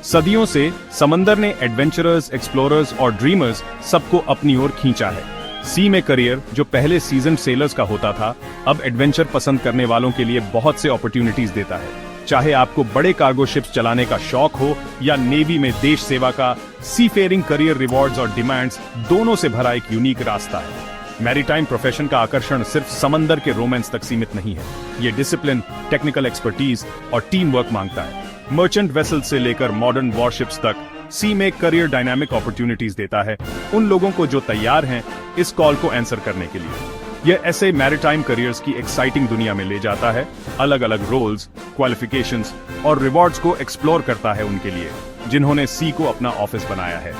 सदियों से समंदर ने एडवेंचरर्स, एक्सप्लोरर्स और ड्रीमर्स सबको अपनी ओर खींचा है। सी में करियर, जो पहले सीजन सेलर्स का होता था, अब एडवेंचर पसंद करने वालों के लिए बहुत से अपॉर्चुनिटीज देता है। चाहे आपको बड़े कार्गो शिप्स चलाने का शौक हो या नेवी में देश सेवा का, सी फेयरिंग करियर रिवॉर्ड्स और डिमांड्स दोनों से भरा एक यूनिक रास्ता है। मैरीटाइम प्रोफेशन का आकर्षण सिर्फ समंदर के रोमांस तक सीमित नहीं है। ये डिसिप्लिन, टेक्निकल एक्सपर्टीज और टीम वर्क मांगता है। मर्चेंट वेसल से लेकर मॉडर्न वॉरशिप्स तक सी में करियर डायनामिक अपॉर्चुनिटीज देता है उन लोगों को जो तैयार हैं इस कॉल को आंसर करने के लिए। यह ऐसे मैरीटाइम करियर्स की एक्साइटिंग दुनिया में ले जाता है, अलग अलग रोल्स, क्वालिफिकेशंस और रिवॉर्ड्स को एक्सप्लोर करता है उनके लिए जिन्होंने सी को अपना ऑफिस बनाया है।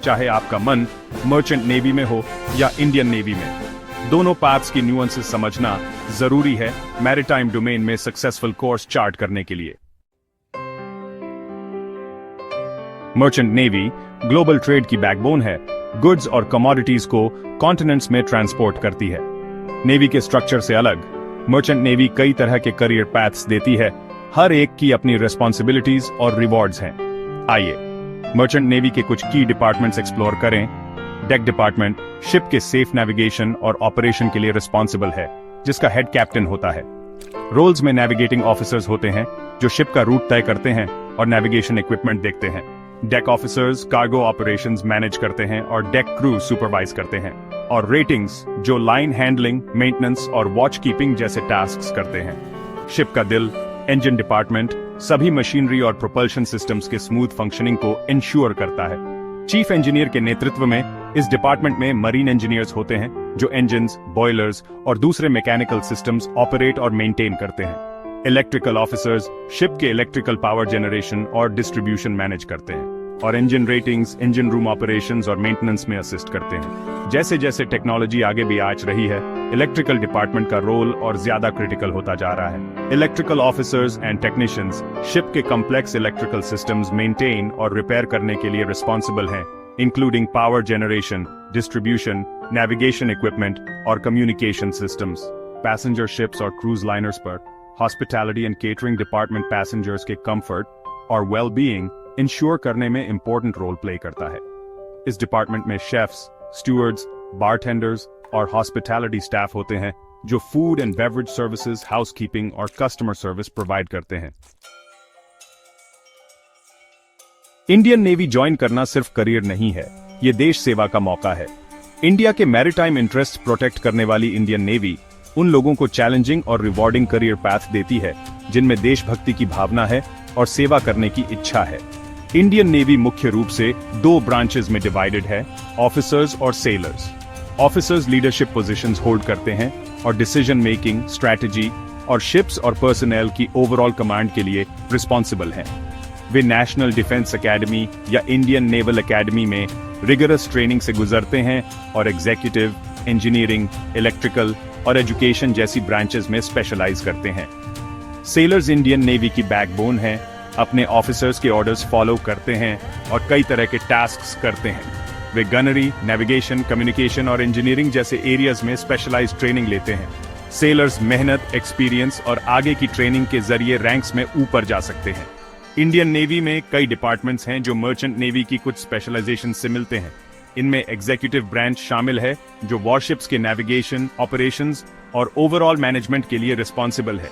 चाहे आपका मन मर्चेंट नेवी में हो या इंडियन नेवी में, दोनों पाथ्स की न्यूएंसेस समझना जरूरी है मैरीटाइम डोमेन में सक्सेसफुल कोर्स चार्ट करने के लिए। मर्चेंट नेवी ग्लोबल ट्रेड की बैकबोन है, गुड्स और कमोडिटीज को कॉन्टिनेंट्स में ट्रांसपोर्ट करती है। नेवी के स्ट्रक्चर से अलग मर्चेंट नेवी कई तरह के करियर पैथ्स देती है, हर एक की अपनी रिस्पॉन्सिबिलिटीज और रिवॉर्ड्स हैं। आइए मर्चेंट नेवी के कुछ की डिपार्टमेंट्स एक्सप्लोर करें। डेक डिपार्टमेंट शिप के सेफ नेविगेशन और ऑपरेशन के लिए रिस्पॉन्सिबल है, जिसका हेड कैप्टन होता है। रोल्स में नेविगेटिंग ऑफिसर्स होते हैं जो शिप का रूट तय करते हैं और नेविगेशन इक्विपमेंट देखते हैं। Deck officers cargo operations manage करते हैं और डेक क्रू सुपरवाइज करते हैं। और रेटिंग्स जो लाइन हैंडलिंग, मेंटेनेंस और वॉच कीपिंग जैसे टास्क्स करते हैं। शिप का दिल इंजन डिपार्टमेंट सभी मशीनरी और प्रोपल्शन सिस्टम्स के स्मूथ फंक्शनिंग को इंश्योर करता है। चीफ इंजीनियर के नेतृत्व में इस डिपार्टमेंट में मरीन इंजीनियर्स होते हैं जो इंजन्स, बॉयलर्स और दूसरे मैकेनिकल सिस्टम्स ऑपरेट और मेंटेन करते हैं। इलेक्ट्रिकल ऑफिसर्स शिप के इलेक्ट्रिकल पावर जनरेशन और डिस्ट्रीब्यूशन मैनेज करते हैं। और engine ratings engine room operations और मेंटेनेंस में असिस्ट करते हैं। जैसे जैसे टेक्नोलॉजी आगे भी आगे रही है, इलेक्ट्रिकल डिपार्टमेंट का रोल और ज्यादा क्रिटिकल होता जा रहा है। Electrical officers and technicians ship के कॉम्प्लेक्स इलेक्ट्रिकल सिस्टम्स मेंटेन और रिपेयर करने के लिए रिस्पॉन्सिबल हैं, including power generation, distribution, navigation equipment और कम्युनिकेशन सिस्टम्स। पैसेंजर शिप्स और क्रूज लाइनर्स पर hospitality and catering department passengers के कंफर्ट और वेल बीइंग इंश्योर करने में इंपॉर्टेंट रोल प्ले करता है। इस डिपार्टमेंट में शेफ्स, स्टूवर्ड्स, बारटेंडर्स और हॉस्पिटैलिटी स्टाफ होते हैं जो food and beverage services, housekeeping और कस्टमर सर्विस प्रोवाइड करते हैं। इंडियन नेवी ज्वाइन करना सिर्फ करियर नहीं है, ये देश सेवा का मौका है। इंडिया के मैरीटाइम इंटरेस्ट प्रोटेक्ट करने वाली इंडियन नेवी उन लोगों को चैलेंजिंग और रिवॉर्डिंग करियर पैथ देती है जिनमें देशभक्ति की भावना है और सेवा करने की इच्छा है। इंडियन नेवी मुख्य रूप से दो ब्रांचेस में डिवाइडेड है, ऑफिसर्स और sellers. Officers leadership positions hold करते हैं और डिसीजन मेकिंग, स्ट्रैटेजी और शिप्स और पर्सनल की ओवरऑल कमांड के लिए रिस्पॉन्सिबल हैं। वे नेशनल डिफेंस एकेडमी या इंडियन नेवल एकेडमी में रिगरस ट्रेनिंग से गुजरते हैं और एग्जीक्यूटिव, इंजीनियरिंग, इलेक्ट्रिकल और एजुकेशन जैसी ब्रांचेस में स्पेशलाइज करते हैं। सेलर्स इंडियन नेवी की बैकबोन है, अपने ऑफिसर्स के ऑर्डर्स फॉलो करते हैं और कई तरह के टास्क्स करते हैं। वे गनरी, नेविगेशन, कम्युनिकेशन और इंजीनियरिंग जैसे एरियाज में स्पेशलाइज्ड ट्रेनिंग लेते हैं। सेलर्स मेहनत, एक्सपीरियंस और आगे की ट्रेनिंग के जरिए रैंक्स में ऊपर जा सकते हैं। इंडियन नेवी में कई डिपार्टमेंट्स हैं जो मर्चेंट नेवी की कुछ स्पेशलाइजेशन से मिलते हैं। इनमें एग्जीक्यूटिव ब्रांच शामिल है जो वॉरशिप्स के नेविगेशन, ऑपरेशंस और ओवरऑल मैनेजमेंट के लिए रिस्पॉन्सिबल है।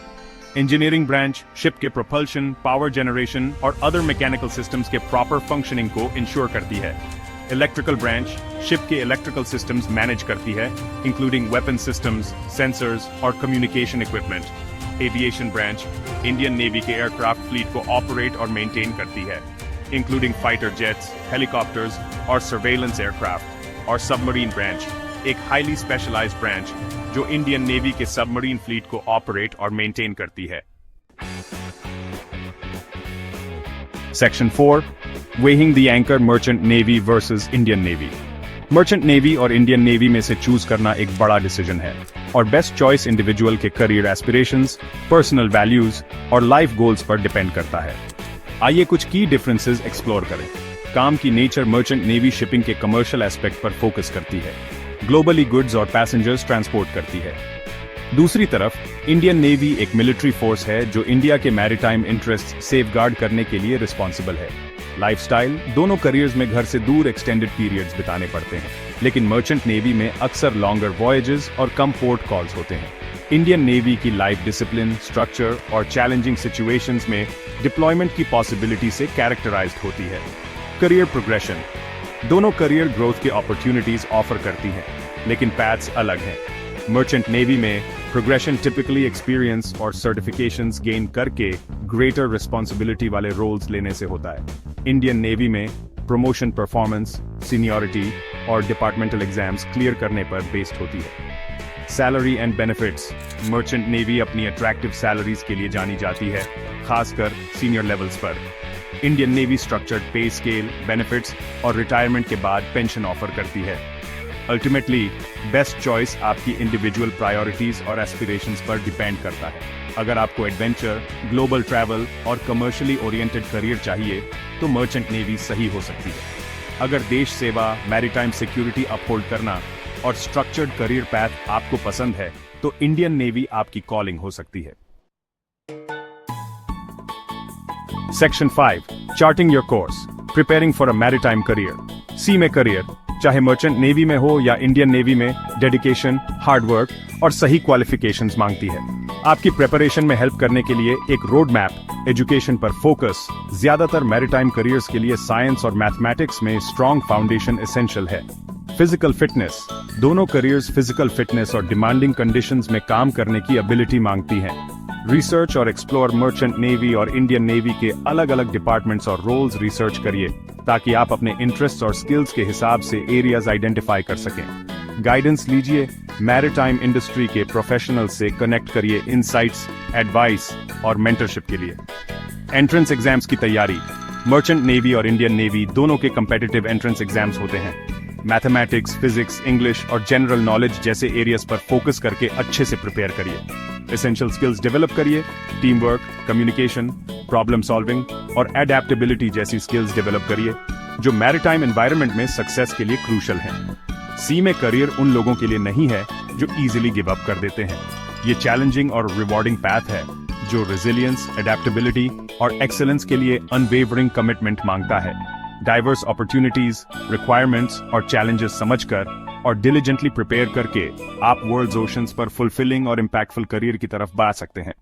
इंजीनियरिंग ब्रांच शिप के प्रोपल्शन, पावर जनरेशन और अदर मैकेनिकल सिस्टम्स के प्रॉपर फंक्शनिंग को इंश्योर करती है। इलेक्ट्रिकल ब्रांच शिप के इलेक्ट्रिकल सिस्टम्स मैनेज करती है, इंक्लूडिंग वेपन सिस्टम्स, सेंसर्स और communication equipment. Aviation branch Indian navy के एयरक्राफ्ट फ्लीट को ऑपरेट और मेंटेन करती है, इंक्लूडिंग फाइटर जेट्स, हेलीकॉप्टर्स और सर्वेलेंस एयरक्राफ्ट। और सबमरीन ब्रांच एक हाईली स्पेशलाइज्ड ब्रांच जो इंडियन नेवी के सबमरीन फ्लीट को ऑपरेट और मेंटेन करती है। Section 4, weighing the anchor merchant navy versus Indian navy. Merchant navy और इंडियन नेवी में से चूज करना एक बड़ा डिसीजन है और बेस्ट चॉइस इंडिविजुअल के करियर एस्पिरेशंस, पर्सनल वैल्यूज और लाइफ गोल्स पर डिपेंड करता है। आइए कुछ की डिफरेंसेस एक्सप्लोर करें। काम की नेचर मर्चेंट नेवी शिपिंग के कमर्शियल एस्पेक्ट पर फोकस करती है, ग्लोबली गुड्स और पैसेंजर्स ट्रांसपोर्ट करती है। दूसरी तरफ इंडियन नेवी एक मिलिट्री फोर्स है जो इंडिया के मैरीटाइम इंटरेस्ट सेफगार्ड करने के लिए रिस्पॉन्सिबल है। लाइफस्टाइल, दोनों करियर्स में घर से दूर एक्सटेंडेड पीरियड्स बिताने पड़ते हैं, लेकिन मर्चेंट नेवी में अक्सर लॉन्गर वॉयजेस और कम पोर्ट कॉल्स होते हैं। इंडियन नेवी की लाइफ डिसिप्लिन, स्ट्रक्चर और चैलेंजिंग सिचुएशंस में डिप्लॉयमेंट की पॉसिबिलिटी से कैरेक्टराइज्ड होती है। करियर प्रोग्रेशन, दोनों करियर ग्रोथ की अपॉर्चुनिटीज ऑफर करती हैं, लेकिन पैथ्स अलग हैं। मर्चेंट नेवी में प्रोग्रेशन टिपिकली एक्सपीरियंस और सर्टिफिकेशंस गेन करके ग्रेटर रिस्पॉन्सिबिलिटी वाले रोल्स लेने से होता है। इंडियन नेवी में प्रमोशन परफॉर्मेंस, सीनियरिटी और डिपार्टमेंटल एग्जाम्स क्लियर करने पर बेस्ड होती है। Salary and benefits, merchant navy अपनी अट्रैक्टिव सैलरीज के लिए जानी जाती है, खासकर सीनियर लेवल्स पर। इंडियन नेवी स्ट्रक्चर्ड पे स्केल, बेनिफिट्स और रिटायरमेंट के बाद पेंशन ऑफर करती है। अल्टीमेटली बेस्ट चॉइस आपकी इंडिविजुअल प्रायोरिटीज और एस्पिरेशंस पर डिपेंड करता है। अगर आपको एडवेंचर, ग्लोबल ट्रैवल और कमर्शियली ओरिएंटेड करियर चाहिए तो मर्चेंट नेवी सही हो सकती है। अगर देश सेवा, मैरीटाइम सिक्योरिटी अपहोल्ड करना और स्ट्रक्चर्ड करियर पैथ आपको पसंद है तो इंडियन नेवी आपकी कॉलिंग हो सकती है। Section 5, charting your course, preparing for a maritime career. Sea में करियर, चाहे मर्चेंट नेवी में हो या इंडियन नेवी में, डेडिकेशन, हार्डवर्क और सही क्वालिफिकेशंस मांगती है। आपकी प्रिपरेशन में हेल्प करने के लिए एक रोड मैप, एजुकेशन पर फोकस, ज्यादातर मैरीटाइम करियर्स के लिए साइंस और मैथमेटिक्स में स्ट्रॉन्ग फाउंडेशन एसेंशियल है। फिजिकल फिटनेस, दोनों करियर्स फिजिकल फिटनेस और डिमांडिंग कंडीशंस में काम करने की एबिलिटी मांगती हैं। रिसर्च और एक्सप्लोर मर्चेंट नेवी और इंडियन नेवी के अलग अलग डिपार्टमेंट्स और रोल्स रिसर्च करिए ताकि आप अपने इंटरेस्ट और स्किल्स के हिसाब से एरियाज आइडेंटिफाई कर सकें। गाइडेंस लीजिए, मैरीटाइम इंडस्ट्री के प्रोफेशनल से कनेक्ट करिए इनसाइट्स, एडवाइस और मेंटरशिप के लिए। एंट्रेंस एग्जाम्स की तैयारी, मर्चेंट नेवी और इंडियन नेवी दोनों के कंपेटिटिव एंट्रेंस एग्जाम्स होते हैं। मैथमेटिक्स, फिजिक्स, इंग्लिश और जनरल नॉलेज जैसे एरियाज पर फोकस करके अच्छे से प्रिपेयर करिए। एसेंशियल स्किल्स डेवलप करिए, team work, communication, problem solving और एडेप्टेबिलिटी जैसी स्किल्स डेवलप करिए जो मैरीटाइम एनवायरनमेंट में सक्सेस के लिए क्रूशल हैं। सी में करियर उन लोगों के लिए नहीं है जो इजीली गिव अप कर देते हैं। ये चैलेंजिंग और रिवॉर्डिंग पैथ है जो रेजिलियंस, एडेप्टेबिलिटी और एक्सेलेंस के लिए अनवेवरिंग कमिटमेंट मांगता है। डाइवर्स अपॉर्चुनिटीज, रिक्वायरमेंट्स और चैलेंजेस समझकर और डिलिजेंटली प्रिपेयर करके आप वर्ल्ड ओशंस पर फुलफिलिंग और इंपैक्टफुल करियर की तरफ बढ़ सकते हैं।